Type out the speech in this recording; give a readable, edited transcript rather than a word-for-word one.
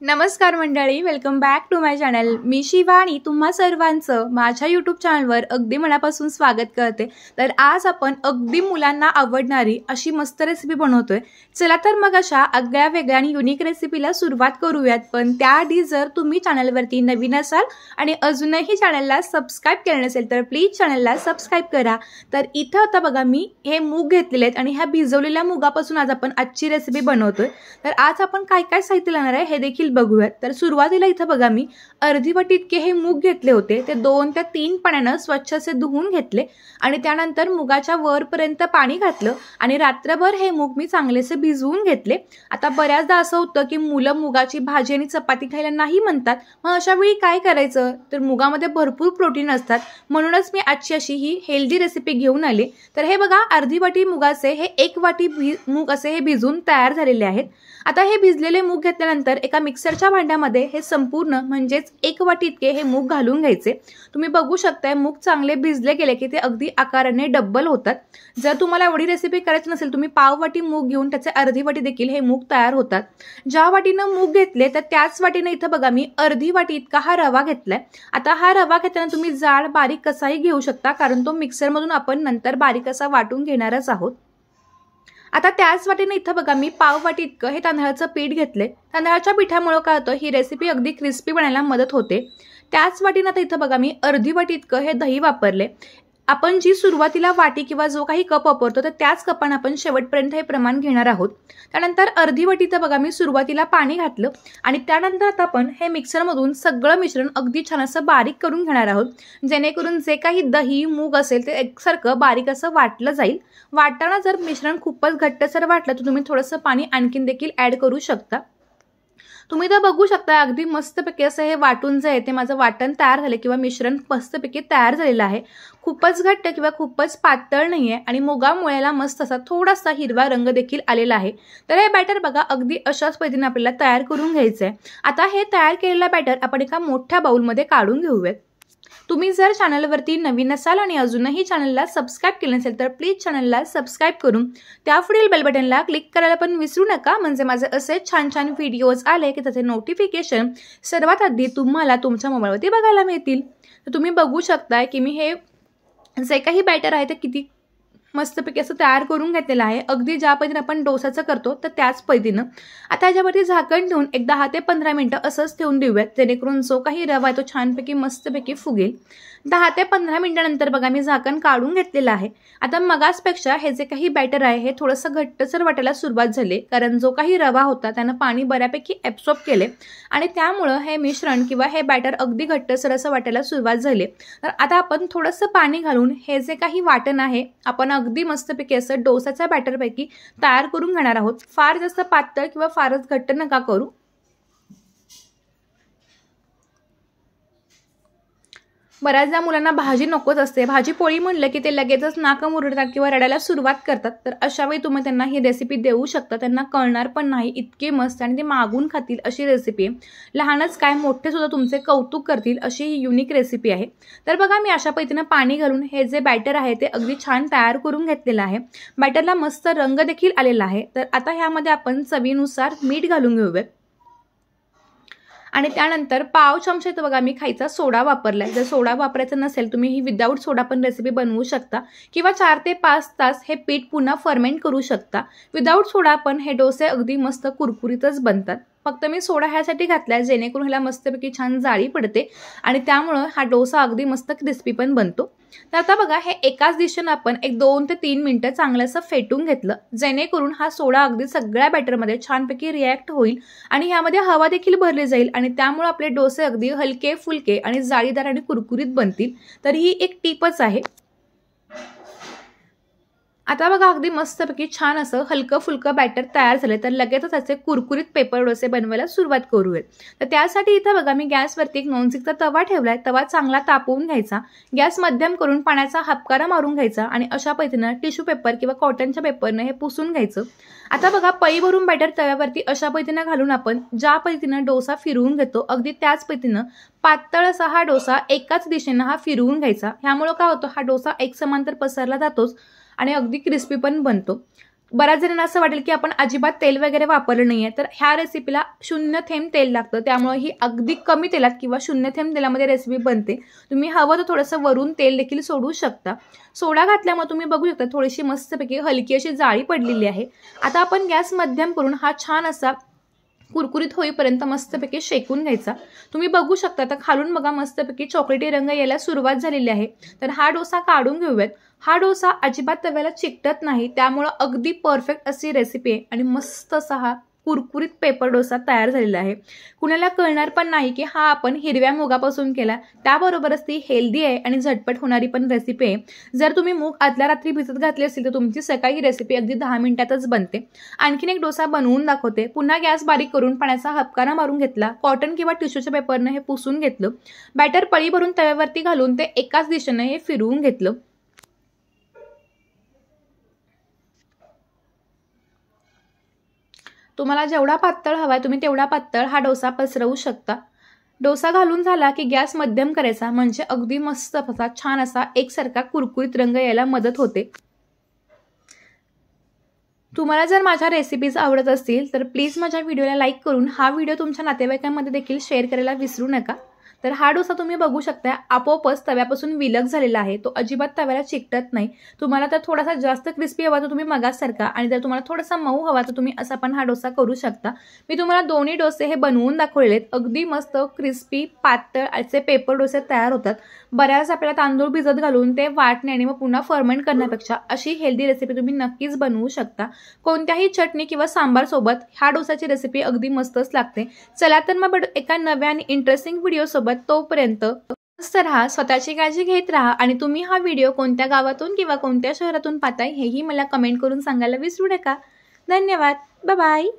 नमस्कार मंडळी, welcome back to my channel. मी शिवा आणि तुम्हा सर्वांचं माझ्या यूट्यूब चॅनलवर अगदी मनापासून स्वागत करते। तर आज आपण अगदी मुलांना आवडणारी अशी मस्त रेसिपी बनवतोय। चला तर मग अशा आगळ्या वेगळ्या आणि युनिक रेसिपीला सुरुवात करूयात। पण त्याआधी जर तुम्ही चॅनलवरती नवीन असाल आणि अजूनही चॅनलला सबस्क्राइब केले नसेल तर प्लीज चॅनलला सबस्क्राइब करा। तर इथं आता बघा मी हे मूग घेतलेले आहेत आणि ह्या भिजवलेल्या मुगापासून आज आपण आजची रेसिपी बनवतोय। तर आज आपण काय काय साहित्य लागणार आहे हे देखील बघूयात। तर सुरुवातीला इथं बघा मी अर्धी वाटी इतके हे मूग घेतले होते। ते 2 ते 3 पाण्याने स्वच्छ असे धुवून घेतले आणि त्यानंतर मुगाच्या वरपर्यंत पाणी घातलं आणि रात्रभर हे मूग मी चांगलेसे भिजवून घेतले। आता बऱ्याचदा असं होतं की मुलं मुगाची भाजी आणि चपाती खायला नाही म्हणतात, मग अशा वेळी काय करायचं? तर मुगामध्ये भरपूर प्रोटीन असतात, म्हणूनच मी आजची अशी ही हेल्दी रेसिपी घेऊन आले। तर हे बघा अर्धी वाटी मुगाचे हे 1 वाटी मूग असे हे भिजून तयार झालेले आहेत। आता हे भिजलेले मूग घेतल्यानंतर एका मिक्सरच्या भांड्यामध्ये हे संपूर्ण म्हणजेच 1 वाटी इतके हे मूग घालून घ्यायचे। तुम्ही बघू शकताय मूग चांगले भिजले गेले की ते अगदी आकाराने डबल होतात। जर तुम्हाला एवढी रेसिपी करायची नसेल तुम्ही पाव वाटी मूग घेऊन त्याचे अर्धी वाटी देखील हे मूग तयार होतात। ज्या वाटीनं मूग घेतले तर त्याच वाटीनं इथं बघा मी अर्धी वाटी इतका हा रवा घेतलाय। आता हा रवा घेताना तुम्ही जाड बारीक कसाही घेऊ शकता, कारण तो मिक्सरमधून आपण नंतर बारीक असा वाटून घेणारच आहोत। आता त्याच वाटीने इथं बघा मी पाव वाटी इतकं हे तांदळाचं पीठ घेतले। तांदळाच्या पिठामुळे काय होतं, ही रेसिपी अगदी क्रिस्पी बनायला मदत होते। त्याच वाटीने आता इथं बघा मी अर्धी वाटी इतकं हे दही वापरले। आपण जी सुरुवातीला वाटी किंवा जो काही कप वापरतो तर त्याच कपाने आपण शेवटपर्यंत हे प्रमाण घेणार आहोत। त्यानंतर अर्धी वाटी तर बघा मी सुरुवातीला पाणी घातलं आणि त्यानंतर आता आपण हे मिक्सरमधून सगळं मिश्रण अगदी छान असं बारीक करून घेणार आहोत, जेणेकरून जे काही दही मूग असेल ते एकसारखं बारीक असं वाटलं जाईल। वाटताना जर मिश्रण खूपच घट्टसर वाटलं तर तुम्ही थोडंसं पाणी आणखीन देखील ऍड करू शकता। तुम्ही तर बघू शकता अगदी मस्तपैकी असं हे वाटून जे आहे ते माझं वाटण तयार झाले किंवा मिश्रण मस्तपैकी तयार झालेलं आहे। खूपच घट्ट किंवा खूपच पातळ नाहीये आणि मुगामुळेला मस्त असा थोडासा हिरवा रंग देखील आलेला आहे। तर हे बॅटर बघा अगदी अशाच पद्धतीने आपल्याला तयार करून घ्यायचं आहे। आता हे तयार केलेलं बॅटर आपण एका मोठ्या बाउलमध्ये काढून घेऊयात। तुम्ही जर चॅनलवरती नवीन असाल आणि अजूनही चॅनलला सबस्क्राइब केले नसेल तर प्लीज चॅनलला सबस्क्राइब करून त्यापुढील बेल बटनला क्लिक करायला पण विसरू नका, म्हणजे माझे असे छान छान व्हिडिओज आले की त्याचे नोटिफिकेशन सर्वात आधी तुम्हाला तुमच्या मोबाईलवरती बघायला मिळतील। तर तुम्ही बघू शकताय की मी हे जे काही बॅटर आहे ते किती मस्तपैकी असं तयार करून घेतलेलं आहे। अगदी ज्या पद्धतीने आपण डोसाचं करतो तर त्याच पद्धतीनं आता याच्यावरती झाकण ठेवून एक 10 ते 15 मिनिटं असंच ठेवून देऊयात, जेणेकरून जो काही रवा आहे तो छानपैकी मस्तपैकी फुगेल। 10 ते 15 मिनिटांनंतर बघा मी झाकण काढून घेतलेलं आहे। आता मगासपेक्षा हे जे काही बॅटर आहे हे थोडंसं घट्टसर वाटायला सुरुवात झाली, कारण जो काही रवा होता त्यानं पाणी बऱ्यापैकी ॲब्सॉर्ब केले आणि त्यामुळं हे मिश्रण किंवा हे बॅटर अगदी घट्टसर असं वाटायला सुरुवात झाली। तर आता आपण थोडंसं पाणी घालून हे जे काही वाटण आहे आपण अगदी मस्तपैकी असं डोसाच्या बॅटरपैकी तयार करून घेणार आहोत। फार जास्त पातळ किंवा फारच घट्ट नका करू। बऱ्याचदा मुलांना भाजी नकोच असते, भाजी पोळी म्हणलं की ते लगेचच नाक मुरडतात किंवा रडायला सुरुवात करतात। तर अशा वेळी तुम्ही त्यांना ही रेसिपी देऊ शकता, त्यांना कळणार पण नाही, इतके मस्त आणि ते मागून खातील अशी रेसिपी आहे। लहानच काय मोठे सुद्धा तुमचे कौतुक करतील अशी ही युनिक रेसिपी आहे। तर बघा मी अशा पद्धतीने पाणी घालून हे जे बॅटर आहे ते अगदी छान तयार करून घेतलेलं आहे। बॅटरला मस्त रंग देखील आलेला आहे। तर आता ह्यामध्ये आपण चवीनुसार मीठ घालून घेऊयात आणि त्यानंतर पाव चमचा इथं बघा मी खायचा सोडा वापरलाय। जर सोडा वापरायचा नसेल तुम्ही ही विदाऊट सोडा पण रेसिपी बनवू शकता किंवा 4 ते 5 तास हे पीठ पुन्हा फर्मेंट करू शकता। विदाऊट सोडा पण हे डोसे अगदी मस्त कुरकुरीतच बनतात। फक्त मी सोडा ह्यासाठी घातलाय जेणेकरून ह्याला मस्तपैकी छान जाळी पडते आणि त्यामुळे हा डोसा अगदी मस्त क्रिस्पी पण बनतो। तर आता बघा हे एकाच दिशेने आपण एक 2 ते 3 मिनिटं चांगलं असं फेटून घेतलं, जेणेकरून हा सोडा अगदी सगळ्या बॅटरमध्ये छानपैकी रिॲक्ट होईल आणि ह्यामध्ये हवा देखील भरली जाईल आणि त्यामुळे आपले डोसे अगदी हलके फुलके आणि जाळीदार आणि कुरकुरीत बनतील। तर ही एक टिपच आहे। आता बघा अगदी मस्तपैकी छान असं हलकं फुलकं बॅटर तयार झाले, तर लगेचच त्याचे कुरकुरीत पेपर डोसे बनवायला सुरुवात करूयात। तर त्यासाठी इथं बघा मी गॅसवरती एक नॉनस्टिकचा तवा ठेवलाय। तवा चांगला तापवून घ्यायचा, गॅस मध्यम करून पाण्याचा हापकारा मारून घ्यायचा आणि अशा पद्धतीनं टिश्यू पेपर किंवा कॉटनच्या पेपरने हे पुसून घ्यायचं। आता बघा पई भरून बॅटर तव्यावरती अशा पद्धतीनं घालून आपण ज्या पद्धतीनं डोसा फिरवून घेतो अगदी त्याच पद्धतीनं पातळ असा हा डोसा एकाच दिशेनं हा फिरवून घ्यायचा। ह्यामुळे काय होतं, हा डोसा एक समांतर पसरला जातोच आणि अगदी क्रिस्पी पण बनतो। बऱ्याच जणांना असं वाटेल की आपण अजिबात तेल वगैरे वापरलं नाहीये, तर ह्या रेसिपीला 0 थेंब तेल लागतं, त्यामुळे ही अगदी कमी तेलात किंवा 0 थेंब तेलामध्ये रेसिपी बनते। तुम्ही हवं तर थोडंसं वरून तेल देखील सोडू शकता। सोडा घातल्यामुळे तुम्ही बघू शकता थोडीशी मस्तपैकी हलकी अशी जाळी पडलेली आहे। आता आपण गॅस मध्यम करून हा छान असा कुरकुरीत होईपर्यंत मस्तपैकी शेकून घ्यायचा। तुम्ही बघू शकता तर खालून बघा मस्तपैकी चॉकलेटी रंग यायला सुरुवात झालेली आहे। तर हा डोसा काढून घेऊयात। हा डोसा अजिबात तव्याला चिकटत नाही, त्यामुळे अगदी परफेक्ट अशी रेसिपी आहे आणि मस्त असा हा कुरकुरीत पेपर डोसा तयार झालेला आहे। कुणाला कळणार पण नाही की हा आपण हिरव्या मुगापासून केला, त्याबरोबरच ती हेल्दी आहे आणि झटपट होणारी पण रेसिपी आहे। जर तुम्ही मूग आदल्या रात्री भिजत घातले असेल तर तुमची सकाळी ही रेसिपी अगदी 10 मिनिटातच बनते। आणखीन एक डोसा बनवून दाखवते। पुन्हा गॅस बारीक करून पाण्याचा हबकारा मारून घेतला, कॉटन किंवा टिश्यूच्या पेपरने हे पुसून घेतलं, बॅटर पळी भरून तव्यावरती घालून ते एकाच दिशेने हे फिरवून घेतलं। तुम्हाला जेवढा पातळ हवाय तुम्ही तेवढा पातळ हा डोसा पसरवू शकता। डोसा घालून झाला की गॅस मध्यम करायचा, म्हणजे अगदी मस्त असा छान असा एकसारखा कुरकुरीत रंग यायला मदत होते। तुम्हाला जर माझ्या रेसिपीज आवडत असतील तर प्लीज माझ्या व्हिडिओला लाईक करून हा व्हिडिओ तुमच्या नातेवाईकांमध्ये देखील शेअर करायला विसरू नका। तर हा डोसा तुम्ही बघू शकता आपोआपच तव्यापासून विलग झालेला आहे, तो अजिबात तव्याला चिकटत नाही। तुम्हाला तर थोडासा जास्त क्रिस्पी हवा तर तुम्ही मगासारखा, आणि जर तुम्हाला थोडासा मऊ हवा तर तुम्ही असा पण हा डोसा करू शकता। मी तुम्हाला दोन्ही डोसे हे बनवून दाखवलेले आहेत, अगदी मस्त क्रिस्पी पातळ असे पेपर डोसे तयार होतात। बऱ्याच आपल्याला तांदूळ भिजत घालून ते वाटणे आणि मग पुन्हा फर्मेंट करण्यापेक्षा अशी हेल्दी रेसिपी तुम्ही नक्कीच बनवू शकता। कोणत्याही चटणी किंवा सांबार सोबत ह्या डोसाची रेसिपी अगदी मस्तच लागते। चला तर मग एका नव्या आणि इंटरेस्टिंग व्हिडिओ सोबत, तोपर्यंत मस्त राहा, स्वतःची काळजी घेत राहा, आणि तुम्ही हा व्हिडिओ कोणत्या गावातून किंवा कोणत्या शहरातून पाहताय हेही मला कमेंट करून सांगायला विसरू नका। धन्यवाद, बाय बाय।